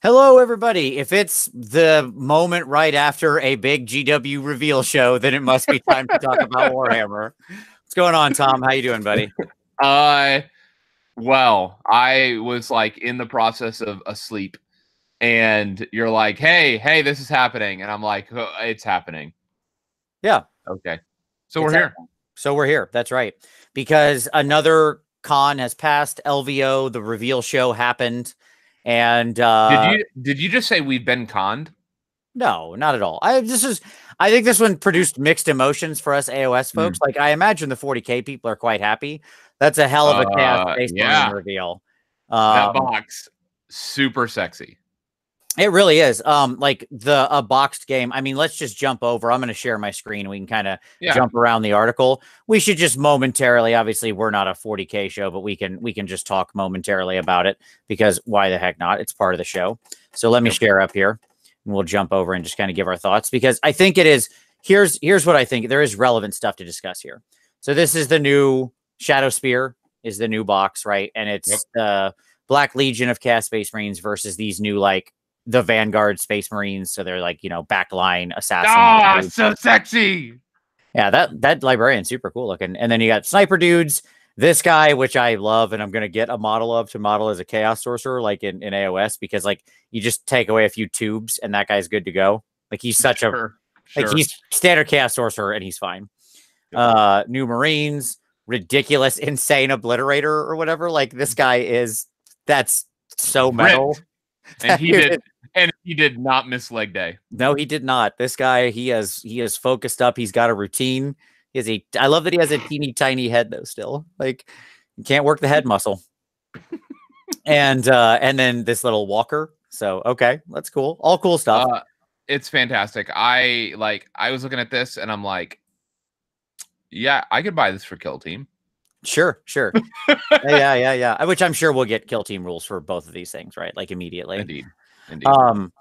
Hello, everybody. If it's the moment right after a big GW reveal show, then it must be time to talk about Warhammer. What's going on, Tom? How you doing, buddy? Uh, well, I was like in the process of asleep, and you're like, "Hey, this is happening," and I'm like, "Oh, it's happening." Yeah, Okay, so it's we're here. happening. So we're here. That's right. Because another con has passed. LVO, the reveal show happened, and Did you just say we've been conned? no, not at all. I think this one produced mixed emotions for us AOS folks. Mm. Like I imagine the 40K people are quite happy. That's a hell of a Chaos Space Marine Yeah, reveal. that Um, box, super sexy. It really is. Like the a boxed game. I mean, let's just jump over. I'm going to share my screen. We can kind of Yeah, jump around the article. We should just momentarily. Obviously, we're not a 40K show, but we can just talk momentarily about it because why the heck not? It's part of the show. So let me yep. share up here, and we'll jump over and just kind of give our thoughts because I think it is. Here's what I think. There is relevant stuff to discuss here. So this is the new Shadow Spear is the new box, right? And it's Black Legion of Chaos Space Marines versus these new like the Vanguard Space Marines, so they're like backline assassins. So sexy. Yeah, that librarian's super cool looking. And then you got sniper dudes. This guy, which I love, and I'm gonna get a model of to model as a chaos sorcerer, like in AOS, because like you just take away a few tubes and that guy's good to go. Like he's such a like he's standard chaos sorcerer and he's fine. New Marines, ridiculous, insane obliterator or whatever. Like this guy is that's so metal. And he did not miss leg day. No, he did not. This guy, he has focused up. He's got a routine. I love that he has a teeny tiny head though. Still, like you can't work the head muscle. And then this little walker. So okay, that's cool. All cool stuff. It's fantastic. I was looking at this and I'm like, yeah, I could buy this for Kill Team. Sure. Yeah. Which I'm sure we'll get Kill Team rules for both of these things, right? Like immediately. Indeed. But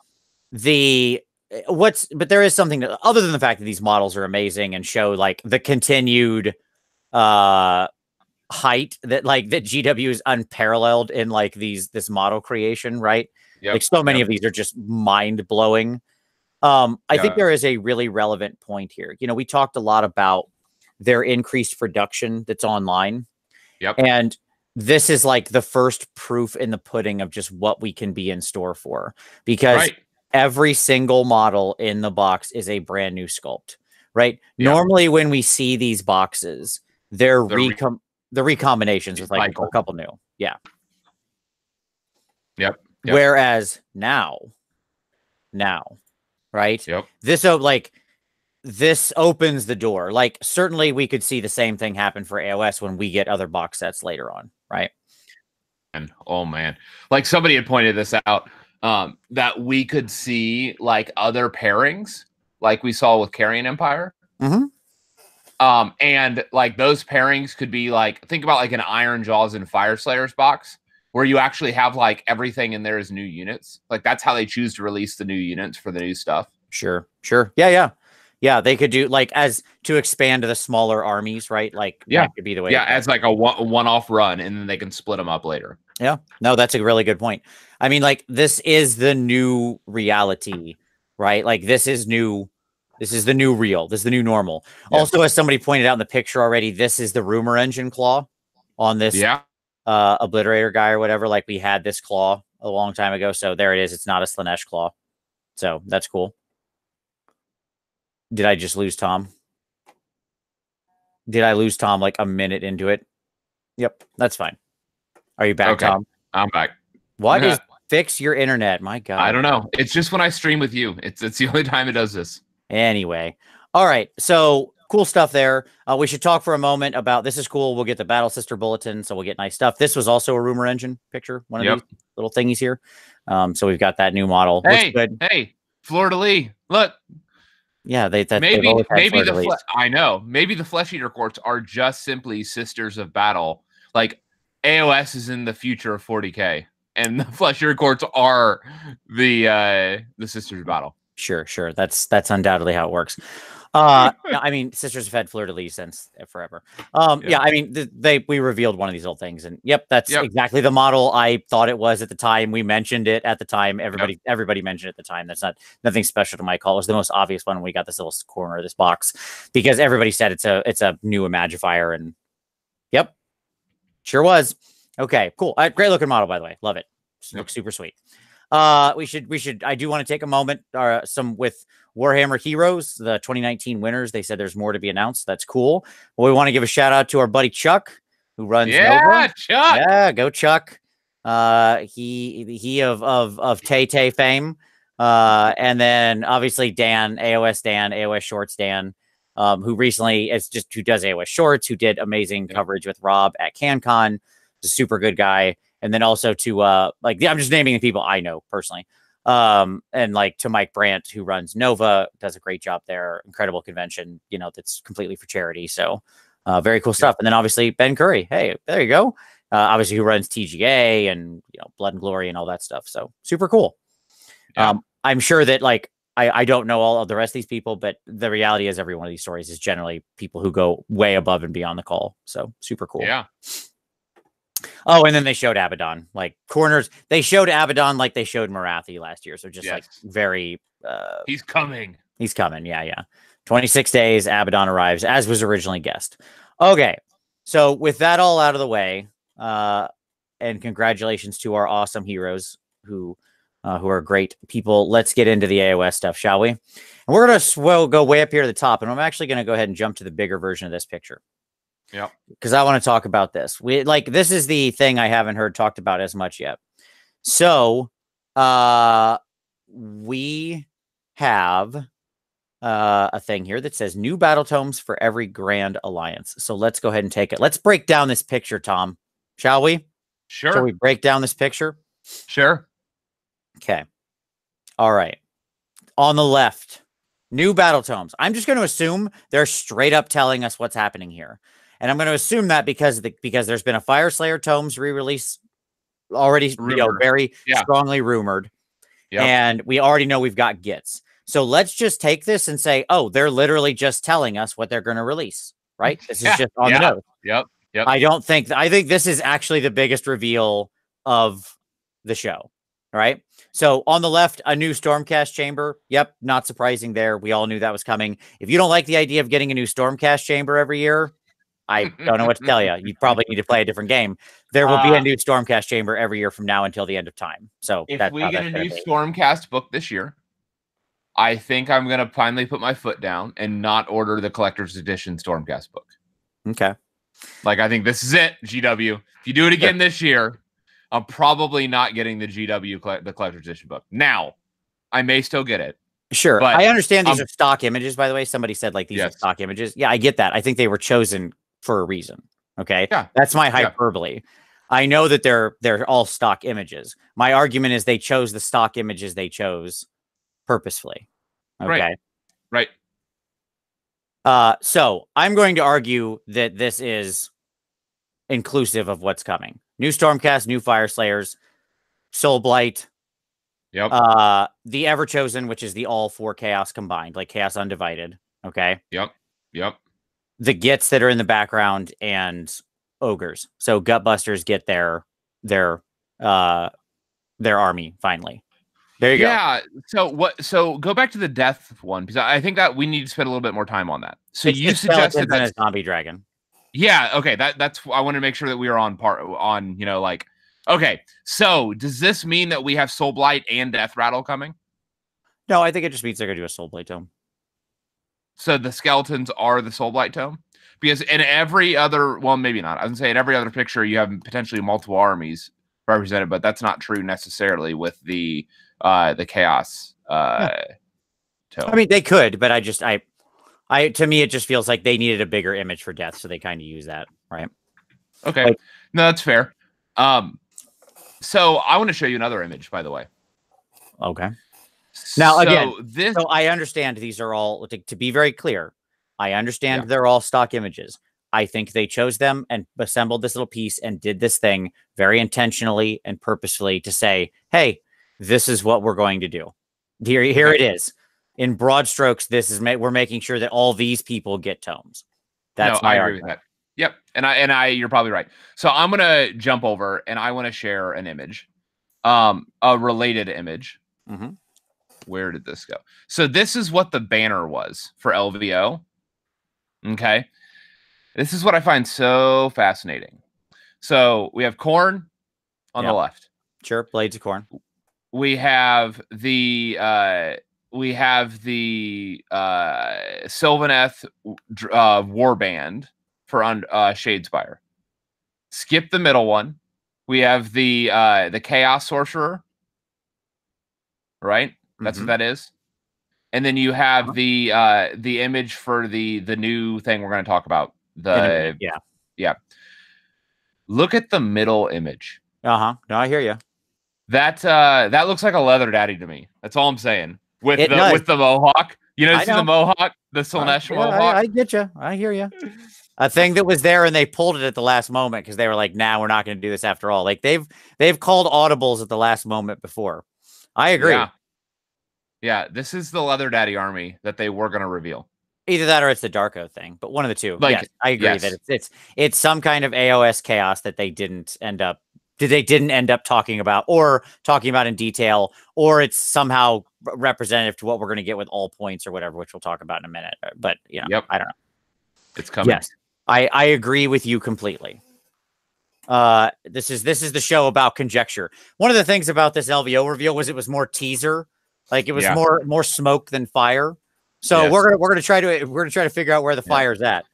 there is something other than the fact that these models are amazing and show like the continued height that GW is unparalleled in like this model creation, right? Like so many of these are just mind blowing. I think there is a really relevant point here. We talked a lot about their increased production that's online. And this is like the first proof in the pudding of just what we can be in store for, because every single model in the box is a brand new sculpt, right? Normally when we see these boxes, they're the recombinations with like a couple new. Whereas now, right? This opens the door. Like certainly we could see the same thing happen for AOS when we get other box sets later on, right? And oh man, like somebody had pointed this out, that we could see like other pairings like we saw with Carrion Empire. And like those pairings could be like, think about like an Iron Jaws and Fire Slayers box where you actually have like everything in there as new units. Like that's how they choose to release the new units for the new stuff. Sure. Yeah, they could do like as to expand to the smaller armies, right? Like that could be the way. Yeah, as like a one-off run, and then they can split them up later. Yeah, no, that's a really good point. I mean, like this is the new reality, right? Like this is new. This is the new real. This is the new normal. Also, as somebody pointed out in the picture already, this is the rumor engine claw on this obliterator guy or whatever. Like we had this claw a long time ago, so there it is. It's not a Slanesh claw, so that's cool. Did I just lose Tom? Did I lose Tom like a minute into it? Yep, that's fine. Are you back, Tom? I'm back. What is fix your internet? My God. I don't know. It's just when I stream with you. It's the only time it does this. Anyway. All right. So cool stuff there. We should talk for a moment about this is cool. We'll get the Battle Sister Bulletin, so we'll get nice stuff. This was also a rumor engine picture, one of these little thingies here. So we've got that new model. Hey, Fleur de Lis. Look. Yeah, maybe I know. Maybe the Flesh Eater Courts are just simply Sisters of Battle. Like AOS is in the future of 40K, and the Flesh Eater Courts are the Sisters of Battle. Sure. That's undoubtedly how it works. I mean, Sisters have had Fleur de Lis since forever. Yeah. Yeah, I mean, we revealed one of these old things, and yep, that's Yep. exactly the model I thought it was at the time. We mentioned it at the time. Everybody mentioned it at the time. That's nothing special to my call. It was the most obvious one when we got this little corner of this box because everybody said it's a new Imagifier, and yep, sure was. Okay, cool. Great looking model, by the way. Love it. Looks super sweet. We should. I do want to take a moment. Some with Warhammer Heroes, the 2019 winners. They said there's more to be announced. That's cool. But we want to give a shout out to our buddy Chuck, who runs Nova. Chuck. Yeah, go Chuck. He of Tay fame. And then obviously Dan, AOS Shorts Dan, who recently who does AOS Shorts, who did amazing coverage with Rob at CanCon. He's a super good guy. And then also to I'm just naming the people I know personally. And like to Mike Brandt, who runs Nova, does a great job there. Incredible convention, that's completely for charity. So very cool stuff. And then obviously Ben Curry. Hey, there you go. Obviously who runs TGA and Blood and Glory and all that stuff. So super cool. Yeah. I'm sure that I don't know all of the rest of these people, but the reality is every one of these stories is generally people who go way above and beyond the call. So super cool. Yeah. Oh, and then they showed Abaddon, corners. They showed Abaddon like they showed Marathi last year. So just very. He's coming. He's coming. Yeah. 26 days. Abaddon arrives as was originally guessed. Okay. So with that all out of the way, and congratulations to our awesome heroes who are great people. Let's get into the AOS stuff, shall we? And we're going to go way up here to the top. And I'm actually going to go ahead and jump to the bigger version of this picture. Yeah, because I want to talk about this. This is the thing I haven't heard talked about as much yet. So, we have a thing here that says new Battletomes for every Grand Alliance. So let's go ahead and take it. Let's break down this picture, Tom. Shall we? Sure. Shall we break down this picture? Sure. Okay. All right. On the left, new Battletomes. I'm just going to assume they're straight up telling us what's happening here. And I'm going to assume that because there's been a Fire Slayer Tomes re-release already, very strongly rumored. Yep. And we already know we've got Gits. So let's just take this and say, oh, they're literally just telling us what they're going to release, right? This is just on the nose. Yep. I think this is actually the biggest reveal of the show, right? So on the left, a new Stormcast chamber. Yep, not surprising there. We all knew that was coming. If you don't like the idea of getting a new Stormcast chamber every year, I don't know what to tell you. You probably need to play a different game. There will be a new Stormcast chamber every year from now until the end of time. So if we get a new Stormcast book this year, I think I'm going to finally put my foot down and not order the collector's edition Stormcast book. Okay. I think this is it, GW. If you do it again this year, I'm probably not getting the GW, the collector's edition book. Now, I may still get it. Sure. But I understand these are stock images, by the way. Somebody said these are stock images. Yeah, I get that. I think they were chosen for a reason. Okay. Yeah. That's my hyperbole. Yeah. I know that they're all stock images. My argument is they chose the stock images they chose purposefully. Okay. Right. So I'm going to argue that this is inclusive of what's coming. New Stormcast, new Fire Slayers, Soul Blight. Yep. The Everchosen, which is the all 4 Chaos combined, Chaos Undivided. Okay. Yep. The Gits that are in the background and Ogres. So Gutbusters get their army finally. There you go. Yeah. So go back to the death one, because I think that we need to spend a little bit more time on that. So you suggested that a zombie dragon. Yeah. Okay. That's I want to make sure that we are on okay. So does this mean that we have Soul Blight and Death Rattle coming? No, I think it just means they're going to do a Soul Blight tome. So the skeletons are the Soul Blight tome? Because in every other, well, maybe not. I was going to say in every other picture, you have potentially multiple armies represented, but that's not true necessarily with the Chaos tome. I mean, they could, but to me, it just feels like they needed a bigger image for Death, so they kind of use that, right? Okay. No, that's fair. So I want to show you another image, by the way. Okay. Now, again, so I understand these are all, to be very clear, I understand they're all stock images. I think they chose them and assembled this little piece and did this thing very intentionally and purposefully to say, hey, this is what we're going to do. Here it is. in broad strokes, this is we're making sure that all these people get tomes. That's my argument. With that. Yep, and you're probably right. So I'm gonna jump over, and I want to share an image, a related image. Mm-hmm. Where did this go? So this is what the banner was for LVO. Okay, this is what I find so fascinating. So we have Khorne on the left. Sure, Blades of Khorne. We have the Sylvaneth warband for Shadespire. Skip the middle one. We have the Chaos Sorcerer. Right? That's what that is. And then you have the image for the new thing we're going to talk about. Yeah. Look at the middle image. No, I hear you. That looks like a leather daddy to me. That's all I'm saying. With the mohawk. You know, see the mohawk, the Slaanesh mohawk. I get you. I hear you. A thing that was there and they pulled it at the last moment because they were like, "Nah, we're not going to do this after all." Like they've called audibles at the last moment before. I agree. Yeah, this is the leather daddy army that they were going to reveal. Either that or it's the Darko thing, but one of the two. Like, yes, I agree that it's some kind of AOS chaos that they didn't end up talking about in detail, or it's somehow representative to what we're going to get with all points or whatever, which we'll talk about in a minute. But I don't know. It's coming. Yes, I agree with you completely. This is the show about conjecture. One of the things about this LVO reveal was it was more teaser, like it was more smoke than fire. So we're gonna try to figure out where the fire's at.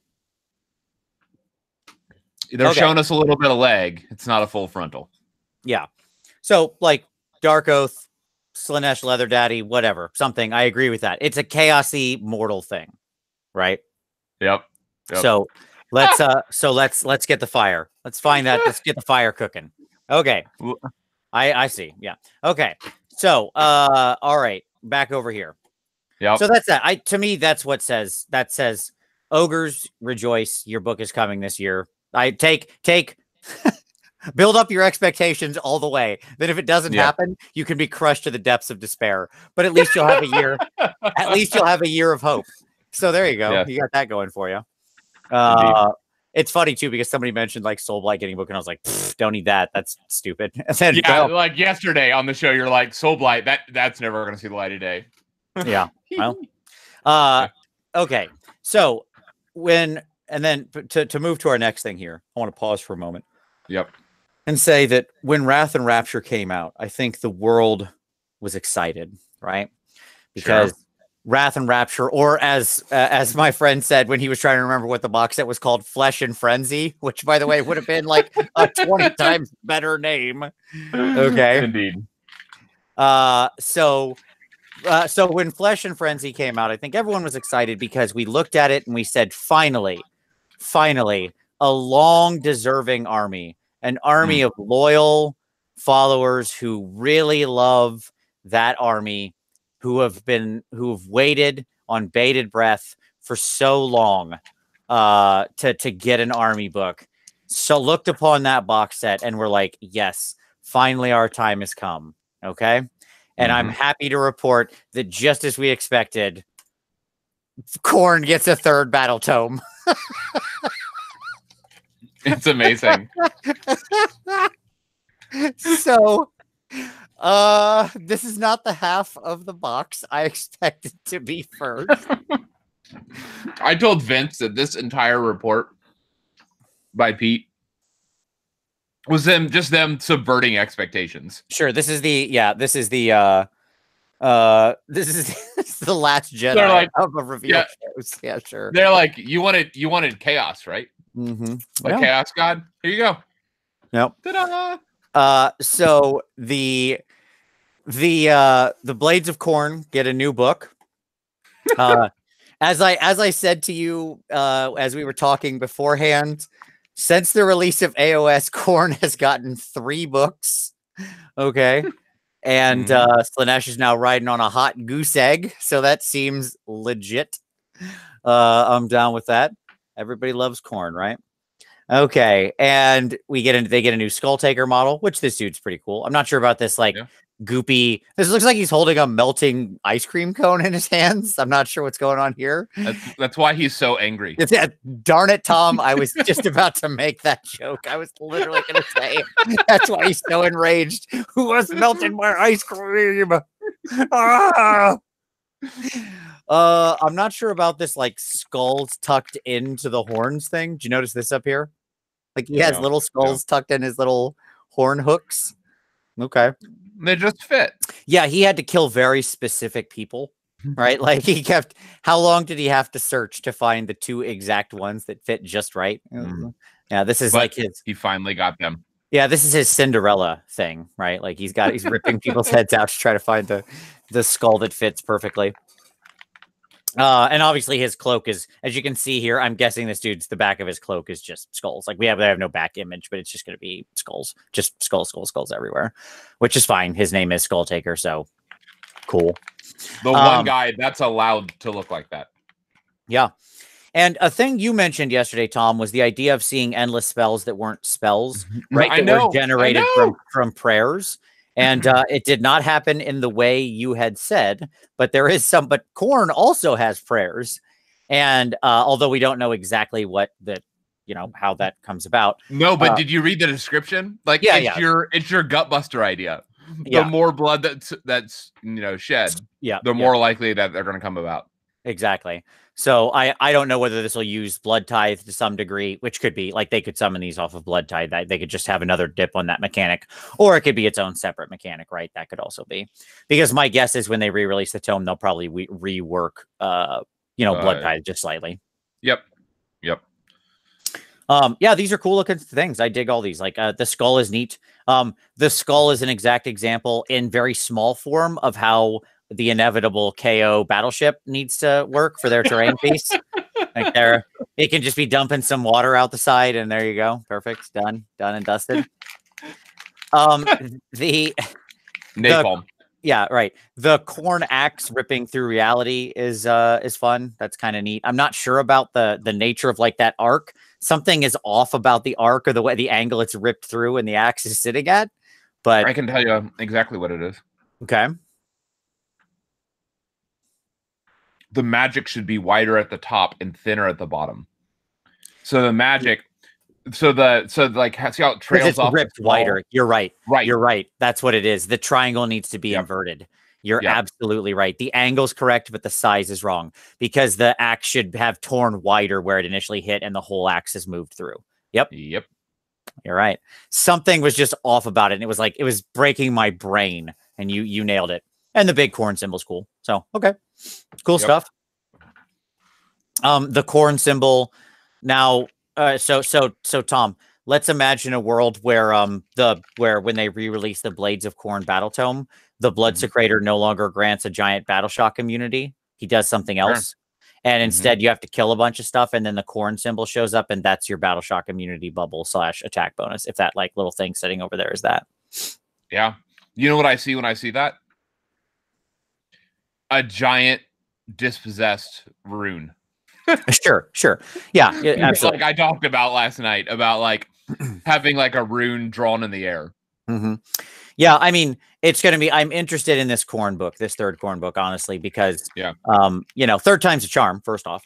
They're showing us a little bit of leg. It's not a full frontal. Yeah. So like Dark Oath, Slaanesh Leather Daddy, whatever, something. I agree with that. It's a chaosy mortal thing, right? Yep. So let's get the fire. Let's find that. Let's get the fire cooking. Okay. I see. Yeah. Okay. So all right, back over here. Yeah. So that's that. To me, that's what says Ogres rejoice. Your book is coming this year. I take build up your expectations all the way. Then if it doesn't happen, you can be crushed to the depths of despair. But at least you'll have a year. At least you'll have a year of hope. So there you go. Yeah. You got that going for you. It's funny too because somebody mentioned like Soulblight getting a book, and I was like, don't need that. That's stupid. And then, like yesterday on the show, you're like Soulblight. That's never going to see the light of day. Yeah. Well, okay. So to move to our next thing here, I want to pause for a moment. Yep. And say that when Wrath and Rapture came out, I think the world was excited, right? Because Wrath and Rapture, or as my friend said when he was trying to remember what the box set was called, Flesh and Frenzy, which by the way would have been like a 20 times better name. Okay. Indeed. So when Flesh and Frenzy came out, I think everyone was excited because we looked at it and we said, finally, a long deserving army, an army of loyal followers who really love that army, who've waited on bated breath for so long to get an army book. So looked upon that box set and we're like, yes, finally our time has come. Okay. And I'm happy to report that just as we expected, Khorne gets a third battle tome. It's amazing. So this is not the half of the box I expected to be first. I told Vince that this entire report by Pete was them subverting expectations. Sure, this is the last Jedi like, of a reveal shows. Yeah, sure. They're like, you wanted chaos, right? Like Chaos God. Here you go. Nope. Ta-da! So the Blades of Khorne get a new book. As I said to you as we were talking beforehand, since the release of AOS, Khorne has gotten 3 books. Okay. And Slaanesh is now riding on a hot goose egg, so that seems legit. I'm down with that. Everybody loves Khorne, right? Okay, and they get a new Skull Taker model, which this dude's pretty cool. I'm not sure about this like goopy. This looks like he's holding a melting ice cream cone in his hands. I'm not sure what's going on here. That's why he's so angry. Darn it, Tom! I was just about to make that joke. I was literally going to say that's why he's so enraged. Who was melting my ice cream? Ah! I'm not sure about this like skulls tucked into the horns thing. Do you notice this up here? Like he has little skulls tucked in his little horn hooks. Okay. They just fit. Yeah, he had to kill very specific people, right? Like how long did he have to search to find the 2 exact ones that fit just right? Yeah, this is like he finally got them. Yeah, this is his Cinderella thing, right? Like he's ripping people's heads out to try to find the skull that fits perfectly. And obviously his cloak is, as you can see here, I'm guessing this dude's, the back of his cloak is just skulls. Like they have no back image, but it's just going to be skulls, just skulls everywhere, which is fine. His name is Skull Taker, so cool. The one guy that's allowed to look like that. Yeah. And a thing you mentioned yesterday, Tom, was the idea of seeing endless spells that weren't spells, right? That were generated from prayers. And it did not happen in the way you had said, but there is some. But Khorne also has prayers, and although we don't know exactly what how that comes about. No, but did you read the description? Like, it's your gutbuster idea. The more blood that's shed, the more likely that they're going to come about. Exactly. So I don't know whether this will use Blood Tithe to some degree, which could be like they could summon these off of Blood Tithe. They could just have another dip on that mechanic, or it could be its own separate mechanic, right? That could also be, because my guess is when they re-release the tome, they'll probably rework Blood Tithe just slightly. Yep. Yeah, these are cool looking things. I dig all these. Like the skull is neat. The skull is an exact example in very small form of how the inevitable KO battleship needs to work for their terrain piece. Like it can just be dumping some water out the side, and there you go. Perfect. Done and dusted. The napalm. Yeah, right. The Khorne axe ripping through reality is fun. That's kind of neat. I'm not sure about the nature of like that arc. Something is off about the arc or the way the angle it's ripped through and the axe is sitting at. But I can tell you exactly what it is. Okay. The magic should be wider at the top and thinner at the bottom. So the magic, so like see how it trails off, ripped wider. You're right. You're right. That's what it is. The triangle needs to be inverted. You're absolutely right. The angle's correct, but the size is wrong because the axe should have torn wider where it initially hit, and the whole axe has moved through. Yep. You're right. Something was just off about it, and it was breaking my brain, and you nailed it. And the big Khorne symbol's cool. So, okay. Cool stuff. The Khorne symbol. Now, so Tom, let's imagine a world where when they re-release the Blades of Khorne Battletome, the Blood Secretor no longer grants a giant battle shock immunity. He does something else. And instead you have to kill a bunch of stuff, and then the Khorne symbol shows up, and that's your battle shock immunity bubble / attack bonus. If that like little thing sitting over there is that. Yeah. You know what I see when I see that? A giant dispossessed rune. Sure. Yeah, absolutely. Like I talked about last night about like having like a rune drawn in the air. Yeah, I mean, it's going to be, I'm interested in this Khorne book, this third Khorne book, honestly, because, third time's a charm, first off.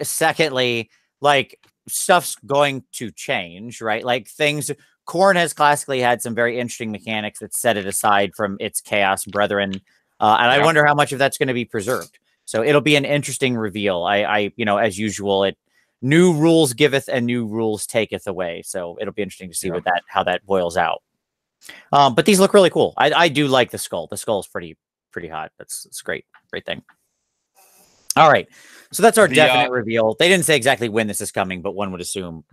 Secondly, like, stuff's going to change, right? Like, Khorne has classically had some very interesting mechanics that set it aside from its Chaos Brethren, and I wonder how much of that's going to be preserved. So it'll be an interesting reveal. I as usual, new rules giveth and new rules taketh away. So it'll be interesting to see how that boils out. But these look really cool. I do like the skull. The skull is pretty hot. It's great thing. All right, so that's our definite reveal. They didn't say exactly when this is coming, but one would assume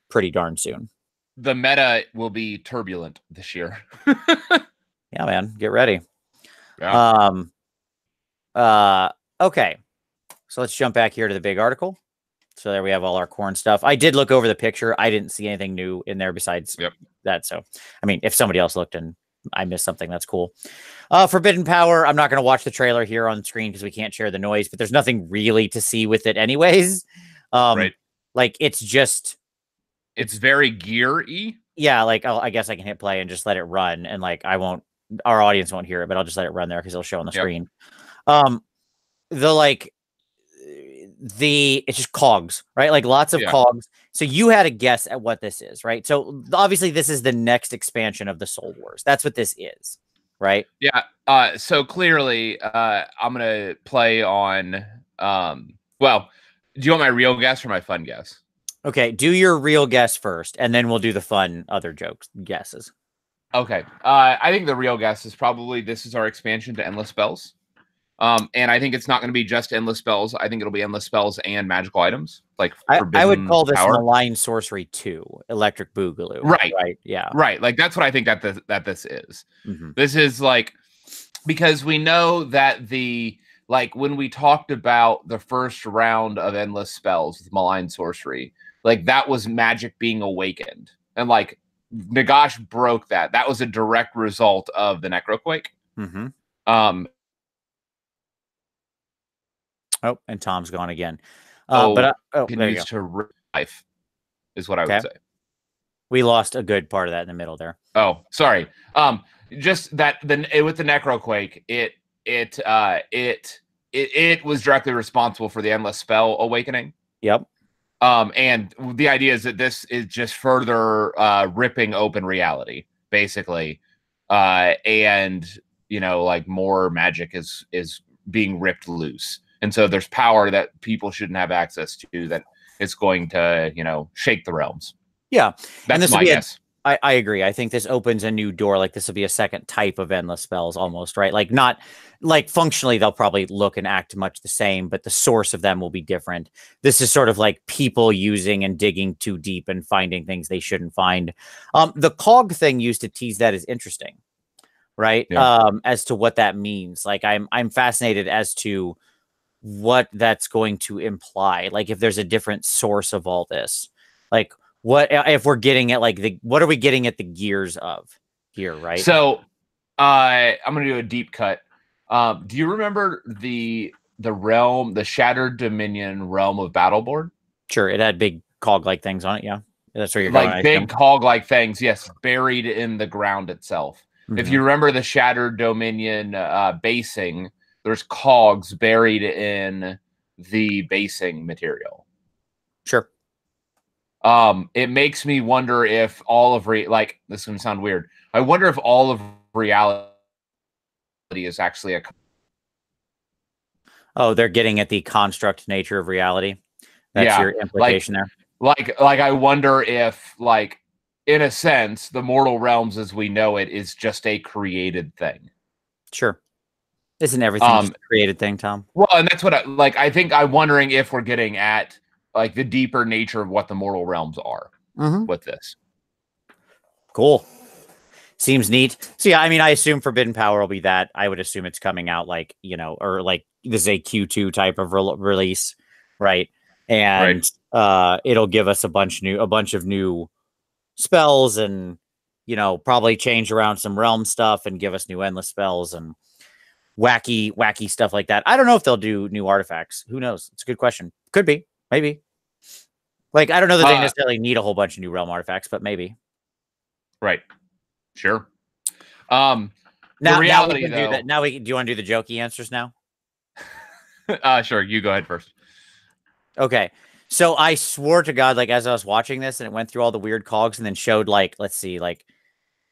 pretty darn soon. The meta will be turbulent this year. Yeah, man, get ready. Yeah. Okay, so let's jump back here to the big article. So there we have all our Khorne stuff. I did look over the picture. I didn't see anything new in there besides that. So, I mean, if somebody else looked and I missed something, that's cool. Forbidden Power. I'm not going to watch the trailer here on screen because we can't share the noise, but there's nothing really to see with it anyways. Like it's just it's very gear-y. Yeah, like I guess I can hit play and just let it run, and like our audience won't hear it, but I'll just let it run there because it'll show on the screen. The like it's just cogs, right? Like lots of cogs. So you had a guess at what this is, right? So obviously this is the next expansion of the Soul Wars. That's what this is, right? Yeah. So clearly, I'm gonna play on. Well, do you want my real guess or my fun guess? Okay, do your real guess first, and then we'll do the fun other guesses. Okay. I think the real guess is probably this is our expansion to Endless Spells. And I think it's not going to be just endless spells. I think it'll be endless spells and magical items. Like I would call this Malign Sorcery 2, Electric Boogaloo. Right. Right. Yeah. Right. Like that's what I think that this is. This is like, because we know that when we talked about the first round of endless spells with Malign Sorcery, like that was magic being awakened. And like Nagash broke that. That was a direct result of the Necroquake. Oh, and Tom's gone again. Continues to life is what I would say. We lost a good part of that in the middle there. Oh, sorry. Just that with the Necroquake, it was directly responsible for the endless spell awakening. Yep. And the idea is that this is just further ripping open reality, basically. And like more magic is being ripped loose. And so there's power that people shouldn't have access to that is going to, shake the realms. Yeah. That's my guess. I agree. I think this opens a new door. Like this will be a second type of endless spells almost, right? Like not like functionally they'll probably look and act much the same, but the source of them will be different. This is sort of like people using and digging too deep and finding things they shouldn't find. The cog thing used to tease that is interesting, right? Yeah. As to what that means. Like I'm fascinated as to what that's going to imply. Like if there's a different source of all this, like what if we're getting at like what are we getting at the gears of here, right? So I'm gonna do a deep cut. Do you remember the realm, the Shattered Dominion realm of Battleboard? Sure, it had big cog-like things on it. Yeah, that's where you're like going. Big cog-like things, yes, buried in the ground itself. If you remember the Shattered Dominion basing, there's cogs buried in the basing material. Sure. It makes me wonder if all of this is going to sound weird. I wonder if all of reality is actually a. Oh, they're getting at the construct nature of reality. That's your implication there. Like I wonder if, like, in a sense, the mortal realms as we know it is just a created thing. Sure. Isn't everything just a created thing, Tom? Well, and that's what I think I'm wondering if we're getting at like the deeper nature of what the mortal realms are with this. Cool. Seems neat. So yeah, I mean, I assume Forbidden Power will be that. I would assume it's coming out like, or like this is a Q2 type of release, right? And it'll give us a bunch of new spells and, probably change around some realm stuff and give us new endless spells and wacky stuff like that. I don't know if they'll do new artifacts. Who knows? It's a good question. Could be. Maybe. Like, I don't know that they necessarily need a whole bunch of new realm artifacts, but maybe. Right. Sure. Now, the reality, do you want to do the jokey answers now? Sure. You go ahead first. Okay. So I swore to God, like, as I was watching this and it went through all the weird cogs and then showed, like, let's see, like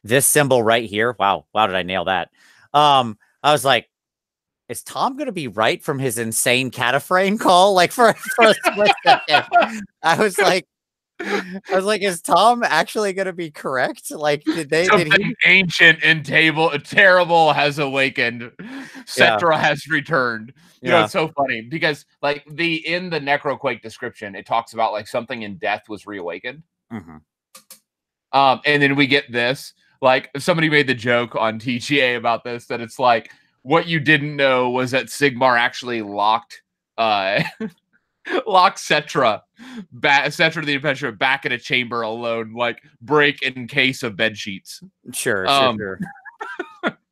this symbol right here. Wow. Did I nail that? I was like, is Tom going to be right from his insane cataphrane call? Like for a split second, I was like, is Tom actually going to be correct? Like, did he... ancient and terrible has awakened. Cetra has returned. You know, it's so funny because like in the Necroquake description, it talks about like something in death was reawakened. And then we get this, like somebody made the joke on TGA about this, that it's like, what you didn't know was that Sigmar actually locked Cetra the Adventurer back in a chamber alone, like break in case of bed sheets. Sure.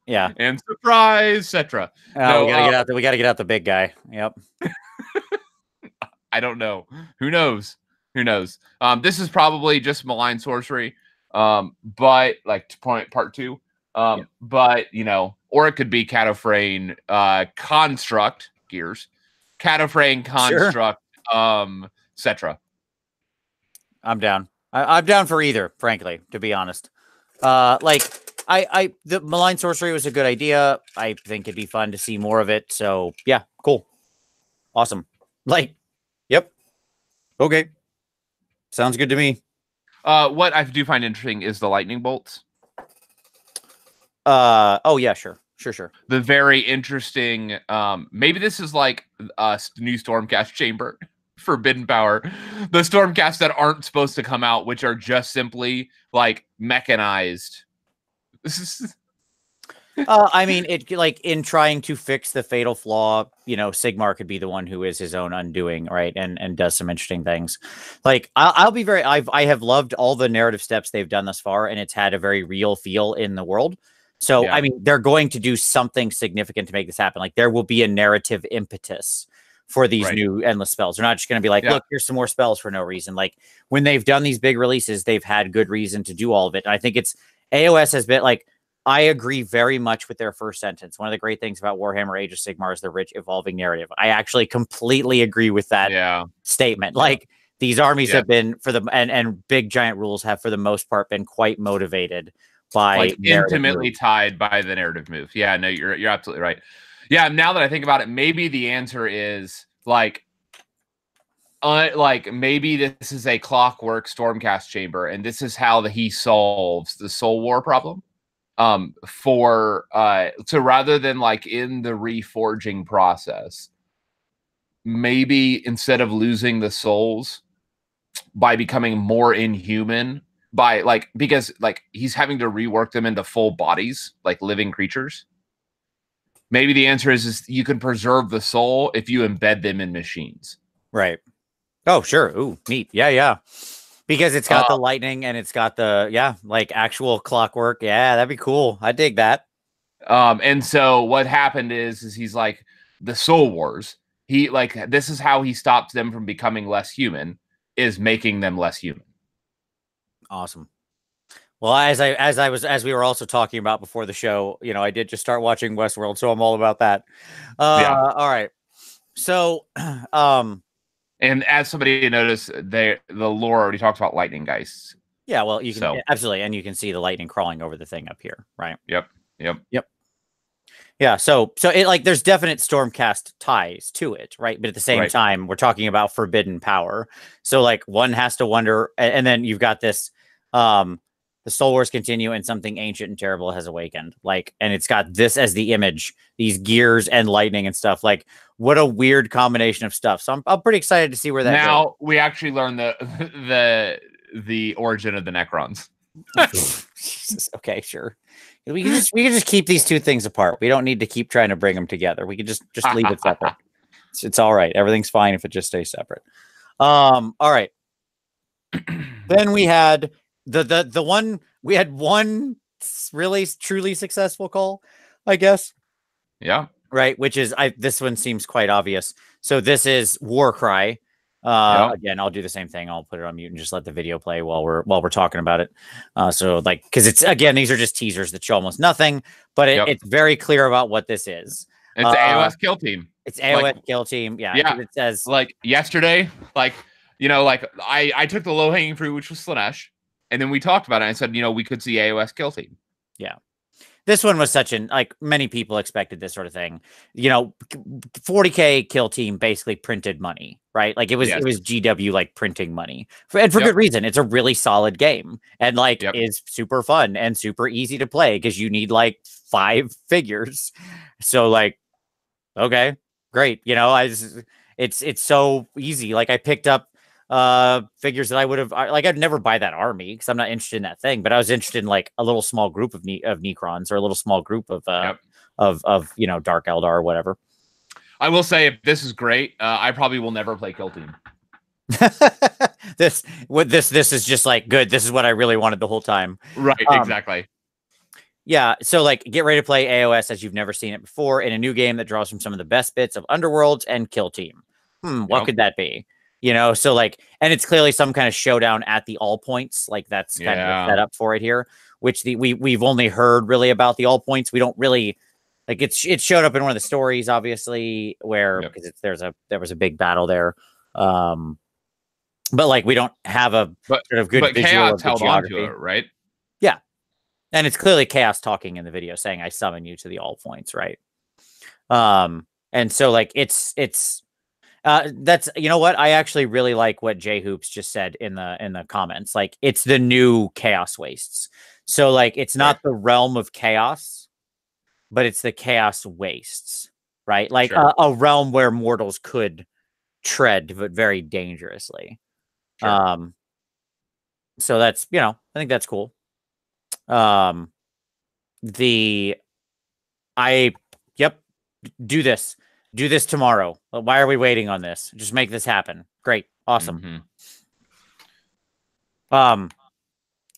Yeah. And surprise, Cetra. No, we gotta get out the big guy. Yep. I don't know. Who knows? Who knows? This is probably just malign sorcery. But like part 2. But or it could be Cataphrane construct gears, Cataphrane Sure. construct, etc. I'm down. I'm down for either, frankly, to be honest. Like the malign sorcery was a good idea. I think it'd be fun to see more of it. So yeah, cool. Awesome. Like, yep. Okay. Sounds good to me. What I do find interesting is the lightning bolts. Oh yeah, sure. The very interesting, maybe this is like a new Stormcast chamber, forbidden power. The Stormcasts that aren't supposed to come out, which are just simply like mechanized. I mean, it like in trying to fix the fatal flaw, Sigmar could be the one who is his own undoing, right? And does some interesting things. Like I'll be very, I have loved all the narrative steps they've done thus far, and it's had a very real feel in the world. So, Yeah. I mean, they're going to do something significant to make this happen. Like there will be a narrative impetus for these new endless spells. They're not just going to be like, look, here's some more spells for no reason. Like when they've done these big releases, they've had good reason to do all of it. And I think it's AOS has been like, I agree very much with their first sentence. One of the great things about Warhammer Age of Sigmar is the rich evolving narrative. I actually completely agree with that statement. Like these armies have been and big giant rules have for the most part been quite motivated by like intimately tied by the narrative move. Yeah, no, you're absolutely right. Yeah, now that I think about it, maybe the answer is like maybe this is a clockwork Stormcast chamber, and this is how he solves the Soul War problem. So rather than like in the reforging process, maybe instead of losing the souls by becoming more inhuman, because he's having to rework them into full bodies, like living creatures. Maybe the answer is you can preserve the soul if you embed them in machines. Right. Oh, sure. Ooh, neat. Yeah. Because it's got the lightning and it's got the, like actual clockwork. Yeah, that'd be cool. I dig that. And so what happened is he's like the Soul Wars. This is how he stops them from becoming less human, is making them less human. Awesome. Well, as we were also talking about before the show, I did just start watching Westworld, so I'm all about that. All right. So, and as somebody noticed, the lore already talks about lightning geists. Yeah, well, you can absolutely, and you can see the lightning crawling over the thing up here, right? Yep. Yeah, so it there's definite Stormcast ties to it, right? But at the same time, we're talking about forbidden power. So one has to wonder, and then you've got this the Soul Wars continue and something ancient and terrible has awakened. And it's got this as the image, these gears and lightning and stuff. What a weird combination of stuff. So I'm pretty excited to see where that goes. Now we actually learn the origin of the Necrons. Jesus, okay, sure. We can just keep these two things apart. We don't need to keep trying to bring them together. We can just leave it separate. It's all right. Everything's fine if it just stays separate. All right. Then we had one really truly successful call, I guess. Yeah. Right, which is this one seems quite obvious. So this is Warcry. Again, I'll do the same thing. I'll put it on mute and just let the video play while we're talking about it. Because it's again, these are just teasers that show almost nothing, but it's very clear about what this is. It's AOS Kill Team. It's AOS Kill Team. Yeah. It says yesterday, I took the low hanging fruit, which was Slanesh, and then we talked about it. And I said, we could see AOS Kill Team. Yeah. This one was many people expected this sort of thing. 40K Kill Team basically printed money, right? It was GW printing money for good reason. It's a really solid game and is super fun and super easy to play because you need 5 figures. So okay, great. It's so easy. I picked up figures that I would have I'd never buy that army because I'm not interested in that thing, but I was interested in a little small group of Necrons or a little small group of Dark Eldar or whatever. I will say if this is great, I probably will never play Kill Team. This is just good. This is what I really wanted the whole time. Right, exactly. Yeah, so get ready to play AOS as you've never seen it before in a new game that draws from some of the best bits of Underworlds and Kill Team. What could that be? So like, and it's clearly some kind of showdown at the all points. Like that's kind of the setup for it here, which we've only heard really about the all points. We don't really like it showed up in one of the stories, obviously, where because there was a big battle there. But like we don't have a sort of good visual Chaos of the held geography. on to it, right? Yeah. And it's clearly Chaos talking in the video saying, I summon you to the all points, right? And so like it's that's what I actually really like what J Hoops just said in the comments. Like it's the new Chaos Wastes. So like it's not the realm of chaos, but it's the Chaos Wastes, right? Like a realm where mortals could tread, but very dangerously. So that's I think that's cool. Do this tomorrow. Why are we waiting on this? Just make this happen. Great. Awesome. And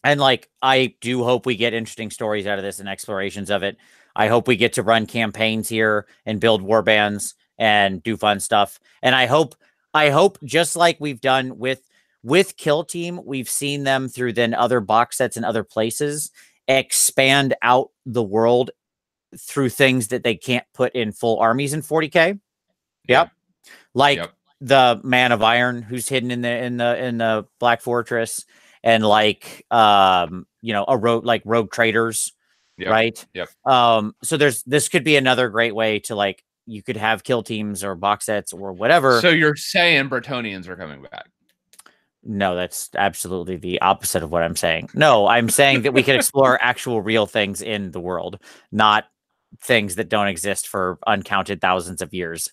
like I do hope we get interesting stories out of this and explorations of it. I hope we get to run campaigns here and build warbands and do fun stuff. And I hope just like we've done with Kill Team, we've seen them through then other box sets and other places expand out the world through things that they can't put in full armies in 40K. Yep. Like the Man of Iron who's hidden in the Black Fortress, and like a rogue traders, right? So this could be another great way to like you could have kill teams or box sets or whatever. So you're saying Bretonnians are coming back? No, that's absolutely the opposite of what I'm saying. No, I'm saying that we can explore actual real things in the world, not things that don't exist for uncounted thousands of years.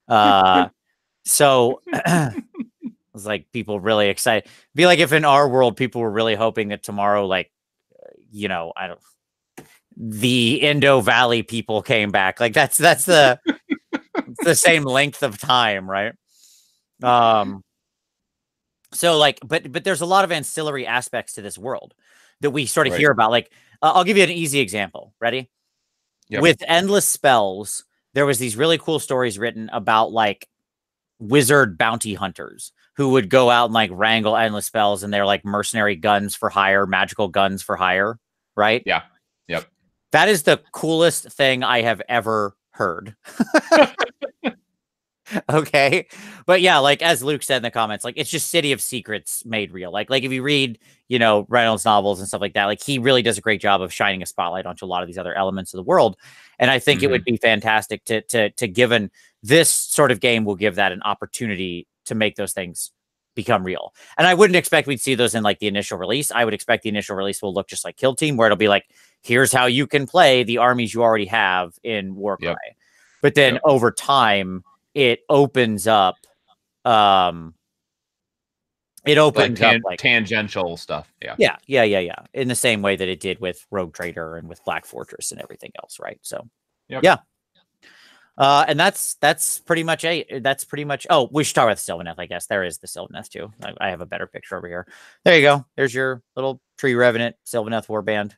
So it's like people really excited. Be like if in our world people were really hoping that tomorrow, like, the Indo Valley people came back. Like that's the the same length of time, right? So like, but there's a lot of ancillary aspects to this world that we sort of hear about. Like, I'll give you an easy example. Ready? With endless spells, there was these really cool stories written about like wizard bounty hunters who would go out and like wrangle endless spells, and they're like mercenary guns for hire, magical guns for hire, right? Yeah. Yep. That is the coolest thing I have ever heard. Okay. But yeah, like as Luke said in the comments, like it's just City of Secrets made real. Like if you read, Reynolds novels and stuff like that, like he really does a great job of shining a spotlight onto a lot of these other elements of the world. And I think it would be fantastic to given this sort of game will give that an opportunity to make those things become real. And I wouldn't expect we'd see those in like the initial release. I would expect the initial release will look just like Kill Team, where it'll be like, here's how you can play the armies you already have in Warcry. But then over time, it opens up up like tangential stuff. Yeah. In the same way that it did with Rogue Trader and with Black Fortress and everything else, right? So and that's pretty much oh, we should talk about the Sylvaneth, I guess. There is the Sylvaneth too. I have a better picture over here. There you go. There's your little Tree Revenant Sylvaneth warband.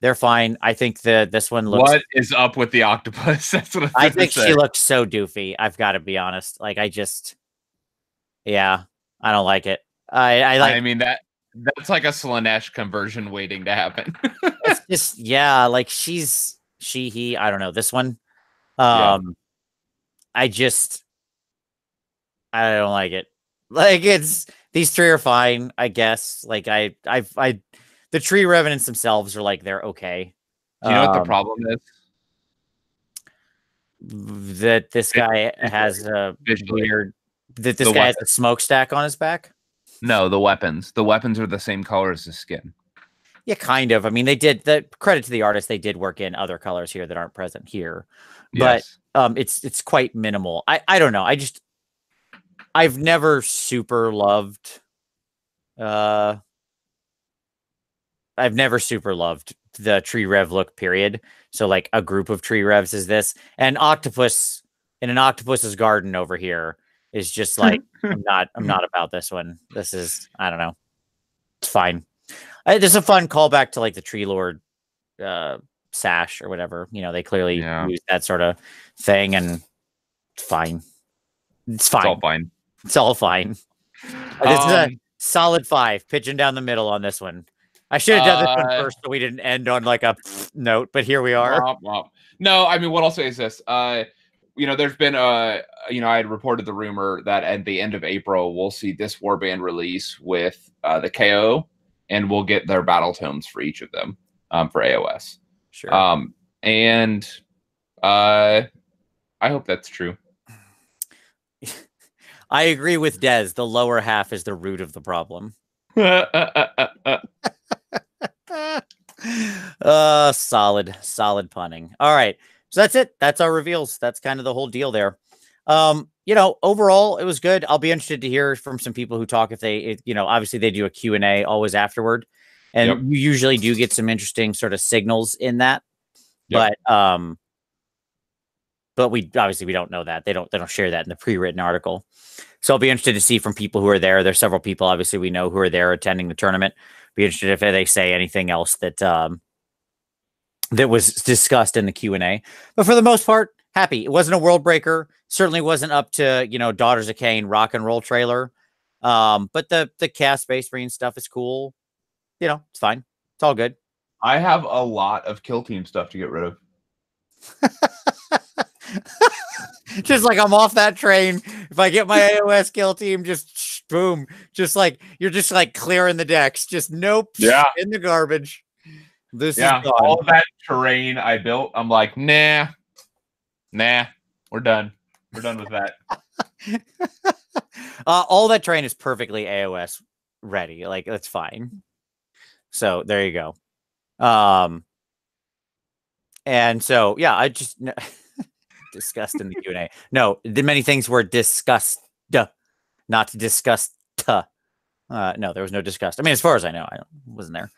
They're fine. I think this one looks. What is up with the octopus? That's what I think she looks so doofy. I've got to be honest. Like I don't like it. I mean that's like a Slanesh conversion waiting to happen. It's just like he. I don't know this one. I don't like it. Like these three are fine, I guess. Like the Tree Revenants themselves are like, they're okay. Do you know what the problem is? That this guy has a weird... That this guy has a smokestack on his back? No, the weapons. The weapons are the same color as the skin. Yeah, kind of. I mean, they did... The credit to the artist, they did work in other colors here that aren't present here. But it's quite minimal. I don't know. I've never super loved... I've never super loved the Tree Rev look, period. So like a group of Tree Revs is this, and octopus in an octopus's garden over here is just like, I'm not about this one. This is, I don't know. It's fine. There's a fun callback to like the Tree Lord sash or whatever. They clearly use that sort of thing, and it's fine. It's fine. It's all fine. It's all fine. This is a solid 5, pitching down the middle on this one. I should have done this one first so we didn't end on like a note, but here we are. Womp, womp. No, I mean, what I'll say is this. There's been I had reported the rumor that at the end of April we'll see this warband release with the KO, and we'll get their Battletomes for each of them for AOS. Sure. And I hope that's true. I agree with Dez. The lower half is the root of the problem. Solid punning. All right. So that's it. That's our reveals. That's kind of the whole deal there. Overall, it was good. I'll be interested to hear from some people who talk if they, obviously they do a Q&A always afterward. And you usually do get some interesting sort of signals in that. Yep. But we don't know that. They don't share that in the pre-written article. So I'll be interested to see from people who are there. There's several people obviously we know who are there attending the tournament. Be interested if they say anything else that that was discussed in the Q&A. But for the most part, happy. It wasn't a world breaker. Certainly wasn't up to, Daughters of Cain rock and roll trailer. But the cast Space Marine stuff is cool. It's fine. It's all good. I have a lot of Kill Team stuff to get rid of. Just like I'm off that train. If I get my AOS Kill Team, just boom. Just like you're just like clearing the decks. Just nope. Yeah. In the garbage. This is gone. All that terrain I built, I'm like, nah, we're done. We're done with that. All that terrain is perfectly AOS ready. Like, that's fine. So there you go. And so, yeah, I just discussed in the Q&A. No, the many things were discussed, not discussed. No, there was no disgust. I mean, as far as I know, I wasn't there.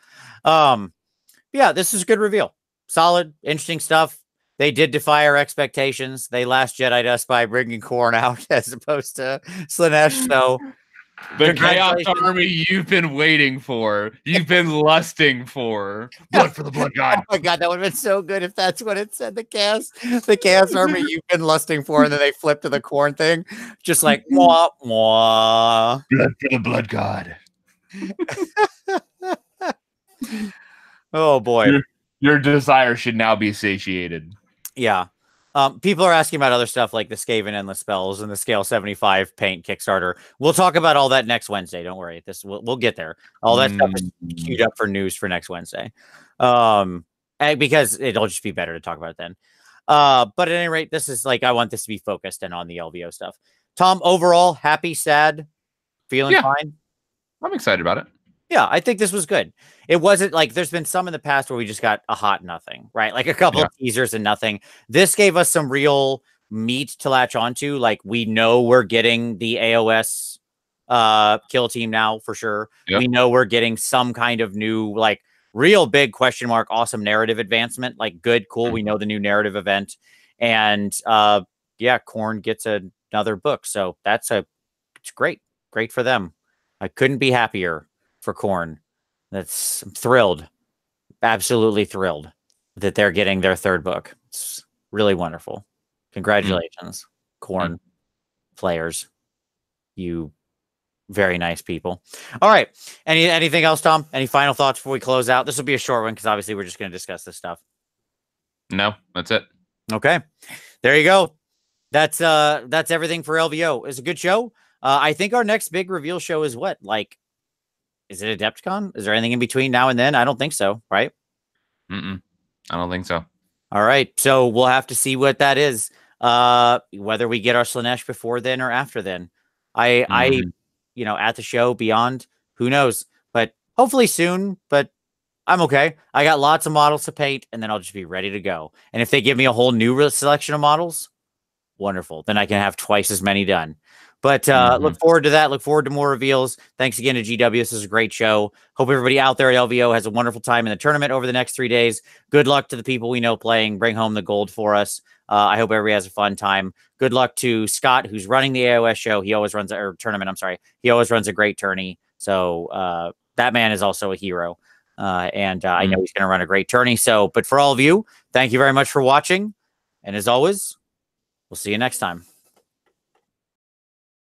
Yeah, this is a good reveal. Solid, interesting stuff. They did defy our expectations. They last Jedi'd us by bringing Khorne out as opposed to Slaanesh. So the Chaos Army you've been waiting for, you've been lusting for. Blood for the Blood God. Oh my God, that would have been so good if that's what it said. The Chaos Army you've been lusting for, and then they flip to the Khorne thing, just like mwah mwah. Blood for the Blood God. Oh boy, your desire should now be satiated. Yeah. People are asking about other stuff like the Skaven Endless Spells and the Scale 75 Paint Kickstarter. We'll talk about all that next Wednesday. Don't worry. We'll get there. All that stuff is queued up for news for next Wednesday. Because it'll just be better to talk about it then. But at any rate, this is like, I want this to be focused and on the LVO stuff. Tom, overall, happy, sad, feeling fine? I'm excited about it. Yeah, I think this was good. It wasn't like there's been some in the past where we just got a hot nothing, right? Like a couple of teasers and nothing. This gave us some real meat to latch onto. Like we know we're getting the AOS kill team now for sure. Yep. We know we're getting some kind of new, like real big question mark, awesome narrative advancement. Like good, cool. We know the new narrative event. And Khorne gets another book. So it's great. Great for them. I couldn't be happier for Khorne. I'm thrilled, absolutely thrilled that they're getting their third book. It's really wonderful. Congratulations, Khorne players. You very nice people. All right. Anything else, Tom? Any final thoughts before we close out? This will be a short one because obviously we're just going to discuss this stuff. No, that's it. Okay. There you go. That's everything for LVO. It's a good show. I think our next big reveal show is what? Like, is it Adepticon? Is there anything in between now and then? I don't think so, right? I don't think so. All right. So we'll have to see what that is. Whether we get our Slaanesh before then or after then. I at the show, beyond, who knows? But hopefully soon, but I'm okay. I got lots of models to paint, and then I'll just be ready to go. And if they give me a whole new selection of models, wonderful. Then I can have twice as many done. But look forward to that. Look forward to more reveals. Thanks again to GW. This is a great show. Hope everybody out there at LVO has a wonderful time in the tournament over the next 3 days. Good luck to the people we know playing. Bring home the gold for us. I hope everybody has a fun time. Good luck to Scott, who's running the AOS show. He always runs tournament. I'm sorry. He always runs a great tourney. So that man is also a hero. And I know he's going to run a great tourney. So, but for all of you, thank you very much for watching. And as always, we'll see you next time.